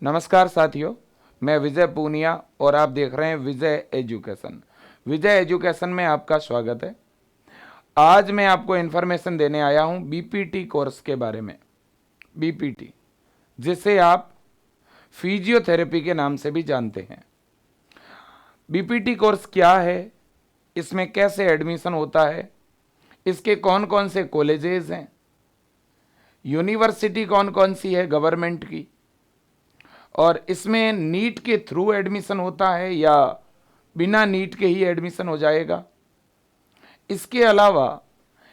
नमस्कार साथियों, मैं विजय पूनिया और आप देख रहे हैं विजय एजुकेशन। विजय एजुकेशन में आपका स्वागत है। आज मैं आपको इन्फॉर्मेशन देने आया हूं बीपीटी कोर्स के बारे में। बीपीटी, जिसे आप फिजियोथेरेपी के नाम से भी जानते हैं। बीपीटी कोर्स क्या है, इसमें कैसे एडमिशन होता है, इसके कौन कौन से कॉलेजेस हैं, यूनिवर्सिटी कौन कौन सी है गवर्नमेंट की, और इसमें नीट के थ्रू एडमिशन होता है या बिना नीट के ही एडमिशन हो जाएगा। इसके अलावा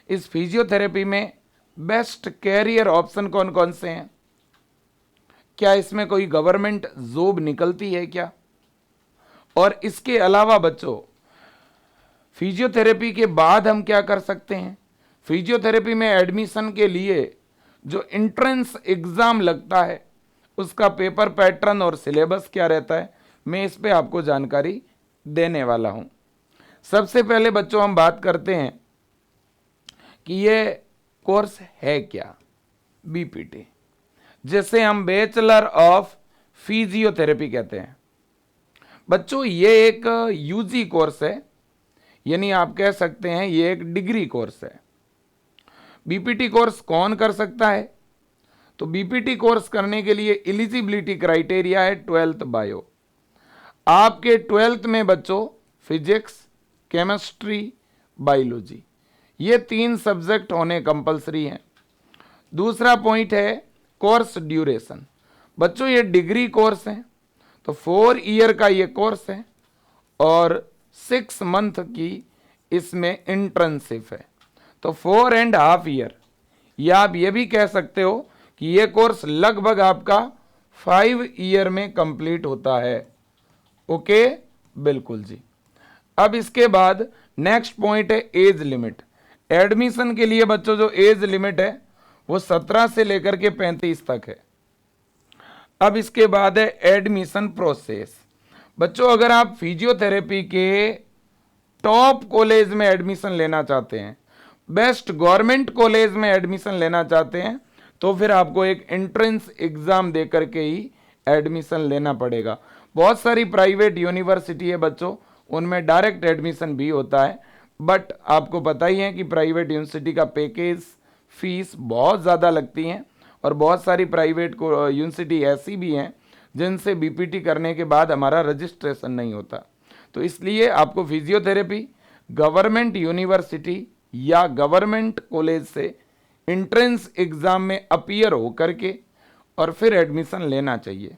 इस फिजियोथेरेपी में बेस्ट कैरियर ऑप्शन कौन कौन से हैं, क्या इसमें कोई गवर्नमेंट जॉब निकलती है क्या, और इसके अलावा बच्चों फिजियोथेरेपी के बाद हम क्या कर सकते हैं। फिजियोथेरेपी में एडमिशन के लिए जो एंट्रेंस एग्जाम लगता है उसका पेपर पैटर्न और सिलेबस क्या रहता है, मैं इस पे आपको जानकारी देने वाला हूं। सबसे पहले बच्चों हम बात करते हैं कि ये कोर्स है क्या। बीपीटी, जिसे हम बैचलर ऑफ फिजियोथेरेपी कहते हैं। बच्चों ये एक यूजी कोर्स है, यानी आप कह सकते हैं ये एक डिग्री कोर्स है। बीपीटी कोर्स कौन कर सकता है, तो बीपीटी कोर्स करने के लिए एलिजिबिलिटी क्राइटेरिया है 12th बायो। आपके 12th में बच्चों फिजिक्स, केमिस्ट्री, बायोलॉजी ये 3 सब्जेक्ट होने कंपलसरी हैं। दूसरा पॉइंट है कोर्स ड्यूरेशन। बच्चों ये डिग्री कोर्स है तो 4 ईयर का ये कोर्स है और 6 मंथ की इसमें इंटर्नशिप है, तो 4.5 ईयर। या आप ये भी कह सकते हो कि ये कोर्स लगभग आपका 5 ईयर में कंप्लीट होता है। ओके, बिल्कुल जी। अब इसके बाद नेक्स्ट पॉइंट है एज लिमिट। एडमिशन के लिए बच्चों जो एज लिमिट है वो 17 से लेकर के 35 तक है। अब इसके बाद है एडमिशन प्रोसेस। बच्चों अगर आप फिजियोथेरेपी के टॉप कॉलेज में एडमिशन लेना चाहते हैं, बेस्ट गवर्नमेंट कॉलेज में एडमिशन लेना चाहते हैं, तो फिर आपको एक एंट्रेंस एग्जाम दे करके ही एडमिशन लेना पड़ेगा। बहुत सारी प्राइवेट यूनिवर्सिटी है बच्चों, उनमें डायरेक्ट एडमिशन भी होता है, बट आपको पता ही है कि प्राइवेट यूनिवर्सिटी का पैकेज फीस बहुत ज़्यादा लगती हैं और बहुत सारी प्राइवेट यूनिवर्सिटी ऐसी भी हैं जिनसे बीपीटी करने के बाद हमारा रजिस्ट्रेशन नहीं होता। तो इसलिए आपको फिजियोथेरेपी गवर्नमेंट यूनिवर्सिटी या गवर्नमेंट कॉलेज से एंट्रेंस एग्जाम में अपीयर हो करके और फिर एडमिशन लेना चाहिए।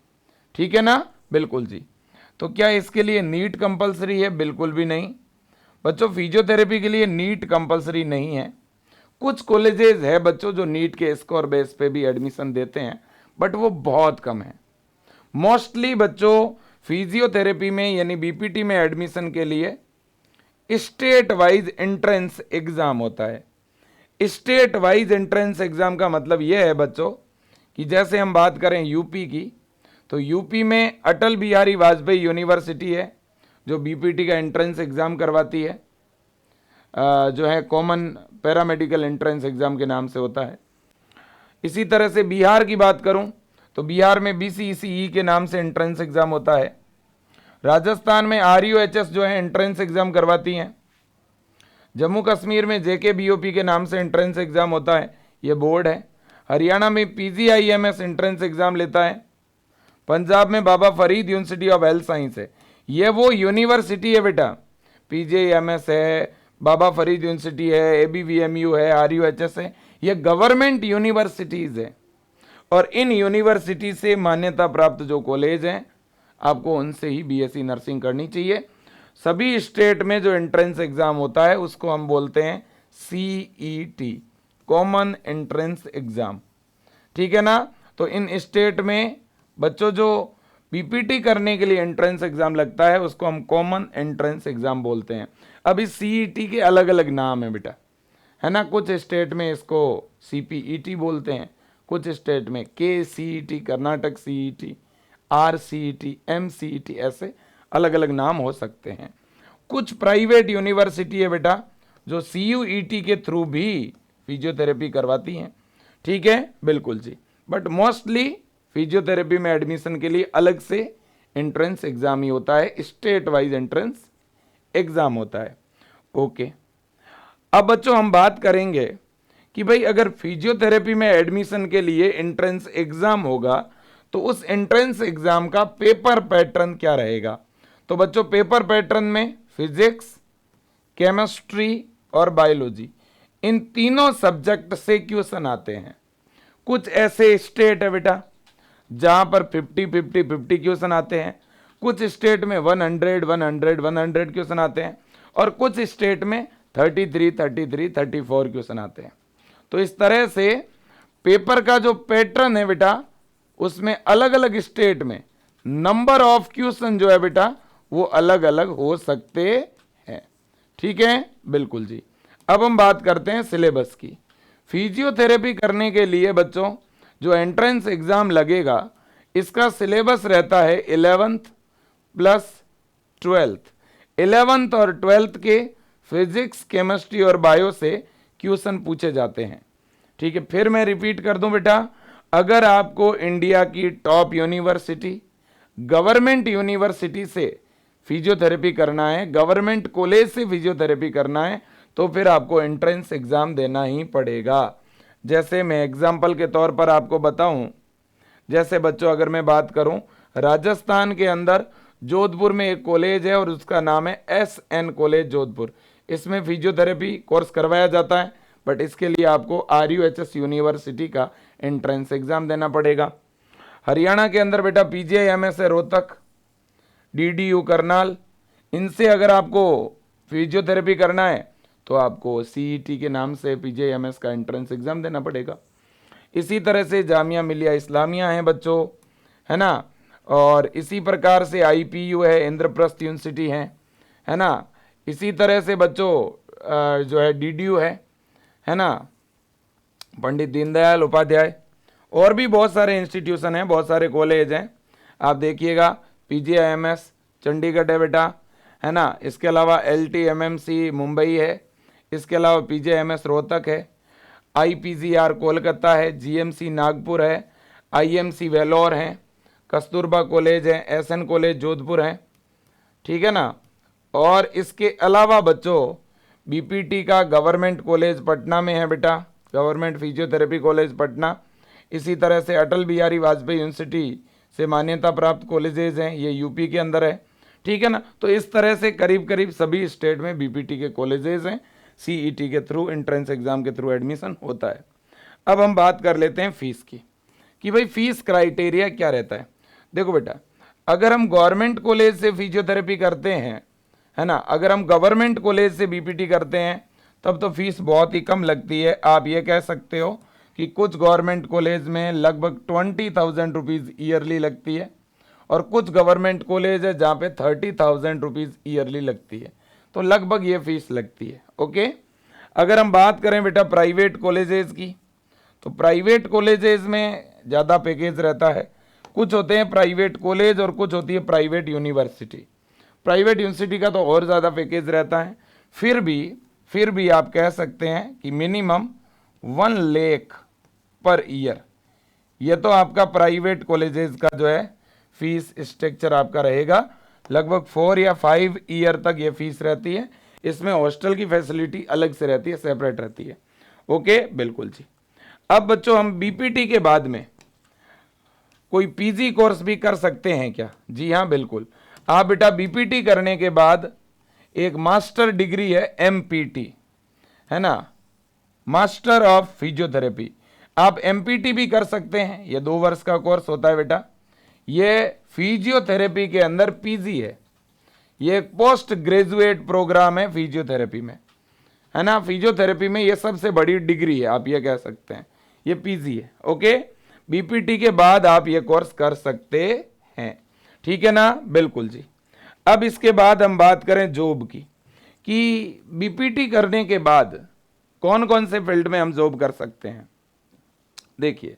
ठीक है ना, बिल्कुल जी। तो क्या इसके लिए नीट कंपलसरी है? बिल्कुल भी नहीं बच्चों, फिजियोथेरेपी के लिए नीट कंपलसरी नहीं है। कुछ कॉलेजेस है बच्चों जो नीट के स्कोर बेस पे भी एडमिशन देते हैं, बट वो बहुत कम है। मोस्टली बच्चों फिजियोथेरेपी में यानी बीपीटी में एडमिशन के लिए स्टेट वाइज एंट्रेंस एग्जाम होता है। स्टेट वाइज एंट्रेंस एग्जाम का मतलब यह है बच्चों कि जैसे हम बात करें यूपी की, तो यूपी में अटल बिहारी वाजपेयी यूनिवर्सिटी है जो बीपीटी का एंट्रेंस एग्जाम करवाती है, जो है कॉमन पैरामेडिकल एंट्रेंस एग्जाम के नाम से होता है। इसी तरह से बिहार की बात करूं तो बिहार में बीसीईसीई के नाम से एंट्रेंस एग्जाम होता है। राजस्थान में आरयूएचएस जो है एंट्रेंस एग्जाम करवाती हैं। जम्मू कश्मीर में जेकेबीओपी के नाम से एंट्रेंस एग्जाम होता है, ये बोर्ड है। हरियाणा में पीजीआईएमएस एंट्रेंस एग्जाम लेता है। पंजाब में Baba Farid university of health science है, ये वो यूनिवर्सिटी है बेटा। पीजीआईएमएस है, बाबा फरीद यूनिवर्सिटी है, एबीवीएमयू है, आरयूएचएस है, ये गवर्नमेंट यूनिवर्सिटीज है। और इन यूनिवर्सिटी से मान्यता प्राप्त जो कॉलेज हैं आपको उनसे ही बीएससी नर्सिंग करनी चाहिए। सभी स्टेट में जो एंट्रेंस एग्जाम होता है उसको हम बोलते हैं सीईटी, कॉमन एंट्रेंस एग्जाम। ठीक है ना। तो इन स्टेट में बच्चों जो बीपीटी करने के लिए एंट्रेंस एग्जाम लगता है उसको हम कॉमन एंट्रेंस एग्जाम बोलते हैं। अब इस सीईटी के अलग अलग नाम है बेटा, है ना। कुछ स्टेट में इसको सीपीईटी बोलते हैं, कुछ स्टेट में केसीईटी, कर्नाटक सीईटी, आरसीईटी, एमसीईटी, ऐसे अलग अलग नाम हो सकते हैं। कुछ प्राइवेट यूनिवर्सिटी है बेटा जो सीयूईटी के थ्रू भी फिजियोथेरेपी करवाती हैं। ठीक है, बिल्कुल जी। बट मोस्टली फिजियोथेरेपी में एडमिशन के लिए अलग से एंट्रेंस एग्जाम ही होता है, स्टेट वाइज एंट्रेंस एग्जाम होता है। ओके, अब बच्चों हम बात करेंगे कि भाई अगर फिजियोथेरेपी में एडमिशन के लिए एंट्रेंस एग्जाम होगा तो उस एंट्रेंस एग्जाम का पेपर पैटर्न क्या रहेगा। तो बच्चों पेपर पैटर्न में फिजिक्स, केमिस्ट्री और बायोलॉजी इन तीनों सब्जेक्ट से क्वेश्चन आते हैं। कुछ ऐसे स्टेट है बेटा जहां पर 50-50-50 क्वेश्चन आते हैं, कुछ स्टेट में 100-100-100 क्वेश्चन आते हैं और कुछ स्टेट में 33-33-34 क्वेश्चन आते हैं। तो इस तरह से पेपर का जो पैटर्न है बेटा उसमें अलग अलग स्टेट में नंबर ऑफ क्वेश्चन जो है बेटा वो अलग अलग हो सकते हैं। ठीक है, बिल्कुल जी। अब हम बात करते हैं सिलेबस की। फिजियोथेरेपी करने के लिए बच्चों जो एंट्रेंस एग्जाम लगेगा इसका सिलेबस रहता है 11th प्लस 12th। 11th और 12th के फिजिक्स, केमिस्ट्री और बायो से क्वेश्चन पूछे जाते हैं। ठीक है, फिर मैं रिपीट कर दूं बेटा, अगर आपको इंडिया की टॉप यूनिवर्सिटी, गवर्नमेंट यूनिवर्सिटी से फिजियोथेरेपी करना है, गवर्नमेंट कॉलेज से फिजियोथेरेपी करना है, तो फिर आपको एंट्रेंस एग्जाम देना ही पड़ेगा। जैसे मैं एग्जाम्पल के तौर पर आपको बताऊं, जैसे बच्चों अगर मैं बात करूं राजस्थान के अंदर जोधपुर में एक कॉलेज है और उसका नाम है SN कॉलेज जोधपुर। इसमें फिजियोथेरेपी कोर्स करवाया जाता है, बट इसके लिए आपको RUHS यूनिवर्सिटी का एंट्रेंस एग्जाम देना पड़ेगा। हरियाणा के अंदर बेटा PGIMS है रोहतक, DDU करनाल, इनसे अगर आपको फिजियोथेरेपी करना है तो आपको CET के नाम से PGIMS का एंट्रेंस एग्जाम देना पड़ेगा। इसी तरह से जामिया मिलिया इस्लामिया है बच्चों, है ना, और इसी प्रकार से IPU है, इंद्रप्रस्थ यूनिवर्सिटी है ना। इसी तरह से बच्चों जो है DDU है ना, पंडित दीनदयाल उपाध्याय, और भी बहुत सारे इंस्टीट्यूशन हैं, बहुत सारे कॉलेज हैं। आप देखिएगा PGIMS चंडीगढ़ है बेटा, है ना। इसके अलावा LTMMC मुंबई है, इसके अलावा PGIMS रोहतक है, IPGR कोलकाता है, GMC नागपुर है, IMC वेलोर है, कस्तूरबा कॉलेज है, SN कॉलेज जोधपुर है। ठीक है ना। और इसके अलावा बच्चों BPT का गवर्नमेंट कॉलेज पटना में है बेटा, गवर्नमेंट फिजियोथेरेपी कॉलेज पटना। इसी तरह से अटल बिहारी वाजपेयी यूनिवर्सिटी से मान्यता प्राप्त कॉलेजेज हैं, ये यूपी के अंदर है। ठीक है ना। तो इस तरह से करीब करीब सभी स्टेट में BPT के कॉलेजेज हैं, CET के थ्रू, एंट्रेंस एग्जाम के थ्रू एडमिशन होता है। अब हम बात कर लेते हैं फीस की कि भाई फीस क्राइटेरिया क्या रहता है। देखो बेटा, अगर हम गवर्नमेंट कॉलेज से फिजियोथेरेपी करते हैं, है ना, अगर हम गवर्नमेंट कॉलेज से BPT करते हैं तब तो फीस बहुत ही कम लगती है। आप ये कह सकते हो कि कुछ गवर्नमेंट कॉलेज में लगभग 20,000 रुपीज़ ईयरली लगती है और कुछ गवर्नमेंट कॉलेज है जहाँ पे 30,000 रुपीज़ ईयरली लगती है। तो लगभग ये फीस लगती है। ओके, अगर हम बात करें बेटा प्राइवेट कॉलेजेस की, तो प्राइवेट कॉलेजेस में ज़्यादा पैकेज रहता है। कुछ होते हैं प्राइवेट कॉलेज और कुछ होती है प्राइवेट यूनिवर्सिटी। प्राइवेट यूनिवर्सिटी का तो और ज़्यादा पैकेज रहता है। फिर भी आप कह सकते हैं कि मिनिमम 1 लाख पर ईयर, ये तो आपका प्राइवेट कॉलेजेस का जो है फीस स्ट्रक्चर आपका रहेगा। लगभग 4 या 5 ईयर तक ये फीस रहती है। इसमें हॉस्टल की फैसिलिटी अलग से रहती है, सेपरेट रहती है। ओके, बिल्कुल जी। अब बच्चों हम BPT के बाद में कोई PG कोर्स भी कर सकते हैं क्या? जी हाँ, बिल्कुल। आप बेटा BPT करने के बाद एक मास्टर डिग्री है MPT, है ना, मास्टर ऑफ फिजियोथेरेपी। आप MPT भी कर सकते हैं। ये 2 वर्ष का कोर्स होता है बेटा। ये फिजियोथेरेपी के अंदर PG है। ये एक पोस्ट ग्रेजुएट प्रोग्राम है फिजियोथेरेपी में, है ना। फिजियोथेरेपी में ये सबसे बड़ी डिग्री है, आप ये कह सकते हैं, ये PG है। ओके, BPT के बाद आप ये कोर्स कर सकते हैं। ठीक है ना, बिल्कुल जी। अब इसके बाद हम बात करें जॉब की कि BPT करने के बाद कौन कौन से फील्ड में हम जॉब कर सकते हैं। देखिए,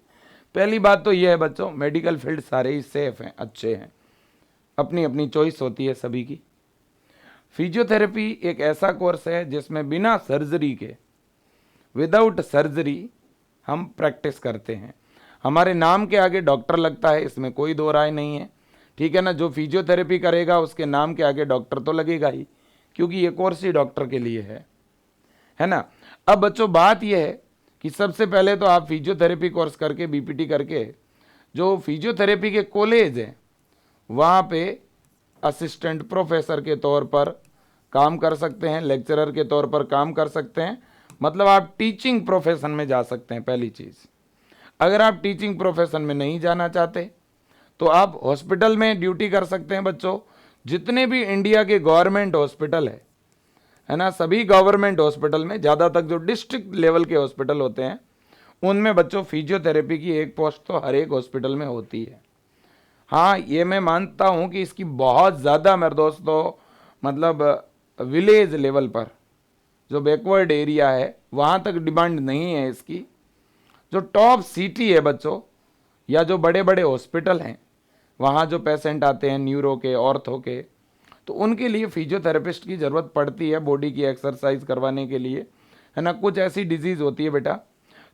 पहली बात तो यह है बच्चों, मेडिकल फील्ड सारे ही सेफ हैं, अच्छे हैं, अपनी अपनी चॉइस होती है सभी की। फिजियोथेरेपी एक ऐसा कोर्स है जिसमें बिना सर्जरी के, विदाउट सर्जरी हम प्रैक्टिस करते हैं। हमारे नाम के आगे डॉक्टर लगता है, इसमें कोई दो राय नहीं है, ठीक है ना। जो फिजियोथेरेपी करेगा उसके नाम के आगे डॉक्टर तो लगेगा ही, क्योंकि ये कोर्स ही डॉक्टर के लिए है ना। अब बच्चों बात यह है कि सबसे पहले तो आप फिजियोथेरेपी कोर्स करके, बीपीटी करके, जो फिजियोथेरेपी के कॉलेज हैं वहाँ पे असिस्टेंट प्रोफेसर के तौर पर काम कर सकते हैं, लेक्चरर के तौर पर काम कर सकते हैं, मतलब आप टीचिंग प्रोफेशन में जा सकते हैं। पहली चीज़, अगर आप टीचिंग प्रोफेशन में नहीं जाना चाहते तो आप हॉस्पिटल में ड्यूटी कर सकते हैं। बच्चों जितने भी इंडिया के गवर्नमेंट हॉस्पिटल है ना, सभी गवर्नमेंट हॉस्पिटल में, ज़्यादा तक जो डिस्ट्रिक्ट लेवल के हॉस्पिटल होते हैं उनमें बच्चों फिजियोथेरेपी की एक पोस्ट तो हर एक हॉस्पिटल में होती है। हाँ, ये मैं मानता हूँ कि इसकी बहुत ज़्यादा मेरे दोस्तों, मतलब विलेज लेवल पर, जो बैकवर्ड एरिया है वहाँ तक डिमांड नहीं है इसकी। जो टॉप सिटी है बच्चों, या जो बड़े बड़े हॉस्पिटल हैं, वहाँ जो पेशेंट आते हैं न्यूरो के, ऑर्थो के, तो उनके लिए फिजियोथेरेपिस्ट की ज़रूरत पड़ती है बॉडी की एक्सरसाइज करवाने के लिए, है ना। कुछ ऐसी डिजीज़ होती है बेटा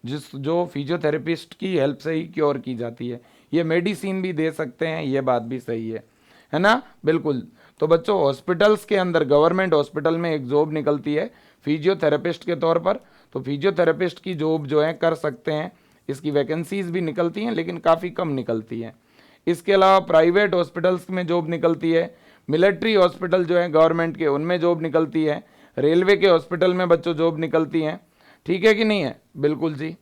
जो फिजियोथेरेपिस्ट की हेल्प से ही क्योर की जाती है। ये मेडिसिन भी दे सकते हैं, ये बात भी सही है ना, बिल्कुल। तो बच्चों हॉस्पिटल्स के अंदर, गवर्नमेंट हॉस्पिटल में एक जॉब निकलती है फिजियोथेरेपिस्ट के तौर पर, तो फिजियोथेरेपिस्ट की जॉब जो है कर सकते हैं। इसकी वैकेंसीज भी निकलती हैं लेकिन काफ़ी कम निकलती हैं। इसके अलावा प्राइवेट हॉस्पिटल्स में जॉब निकलती है, मिलिट्री हॉस्पिटल जो है गवर्नमेंट के उनमें जॉब निकलती है, रेलवे के हॉस्पिटल में बच्चों जॉब निकलती हैं, ठीक है कि नहीं है, बिल्कुल जी।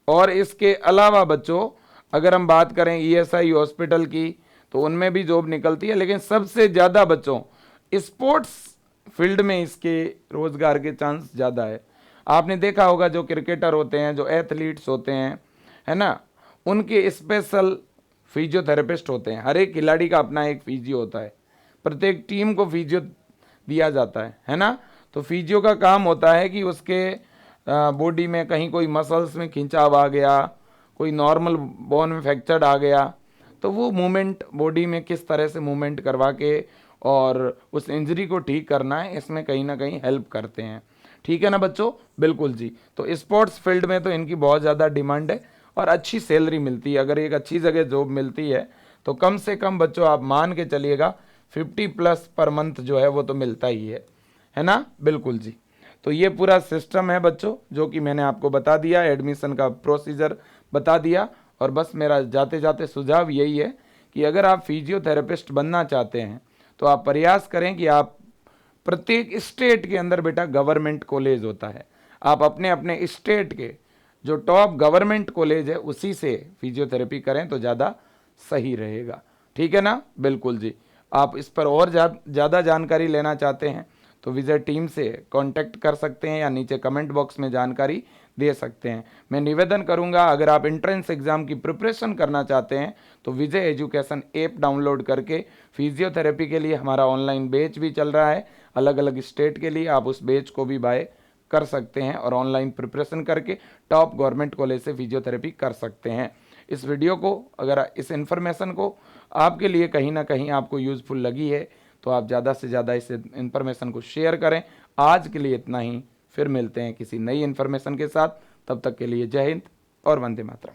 और इसके अलावा बच्चों अगर हम बात करें ईएसआई हॉस्पिटल की, तो उनमें भी जॉब निकलती है, लेकिन सबसे ज़्यादा बच्चों स्पोर्ट्स फील्ड में इसके रोजगार के चांस ज़्यादा है। आपने देखा होगा जो क्रिकेटर होते हैं, जो एथलीट्स होते हैं, है ना, उनके स्पेशल फिजियोथेरेपिस्ट होते हैं। हर एक खिलाड़ी का अपना एक फिजियो होता है, प्रत्येक टीम को फिजियो दिया जाता है ना। तो फिजियो का काम होता है कि उसके बॉडी में कहीं कोई मसल्स में खिंचाव आ गया, कोई नॉर्मल बोन में फ्रैक्चर आ गया, तो वो मूवमेंट बॉडी में किस तरह से मूवमेंट करवा के और उस इंजरी को ठीक करना है, इसमें कहीं ना कहीं हेल्प करते हैं, ठीक है ना बच्चों, बिल्कुल जी। तो स्पोर्ट्स फील्ड में तो इनकी बहुत ज़्यादा डिमांड है और अच्छी सैलरी मिलती है। अगर एक अच्छी जगह जॉब मिलती है तो कम से कम बच्चों आप मान के चलिएगा 50+ पर मंथ जो है वो तो मिलता ही है ना, बिल्कुल जी। तो ये पूरा सिस्टम है बच्चों जो कि मैंने आपको बता दिया, एडमिशन का प्रोसीजर बता दिया। और बस मेरा जाते जाते सुझाव यही है कि अगर आप फिजियोथेरेपिस्ट बनना चाहते हैं तो आप प्रयास करें कि आप प्रत्येक स्टेट के अंदर बेटा गवर्नमेंट कॉलेज होता है, आप अपने अपने स्टेट के जो टॉप गवर्नमेंट कॉलेज है उसी से फिजियोथेरेपी करें तो ज़्यादा सही रहेगा, ठीक है ना, बिल्कुल जी। आप इस पर और ज़्यादा जानकारी लेना चाहते हैं तो विजय टीम से कांटेक्ट कर सकते हैं या नीचे कमेंट बॉक्स में जानकारी दे सकते हैं। मैं निवेदन करूंगा अगर आप एंट्रेंस एग्जाम की प्रिपरेशन करना चाहते हैं तो विजय एजुकेशन ऐप डाउनलोड करके फिजियोथेरेपी के लिए हमारा ऑनलाइन बैच भी चल रहा है, अलग अलग स्टेट के लिए आप उस बैच को भी बाय कर सकते हैं और ऑनलाइन प्रिपरेशन करके टॉप गवर्नमेंट कॉलेज से फिजियोथेरेपी कर सकते हैं। इस वीडियो को, अगर इस इन्फॉर्मेशन को आपके लिए कहीं ना कहीं आपको यूज़फुल लगी है तो आप ज़्यादा से ज़्यादा इस इन्फॉर्मेशन को शेयर करें। आज के लिए इतना ही, फिर मिलते हैं किसी नई इन्फॉर्मेशन के साथ, तब तक के लिए जय हिंद और वंदे मातरम।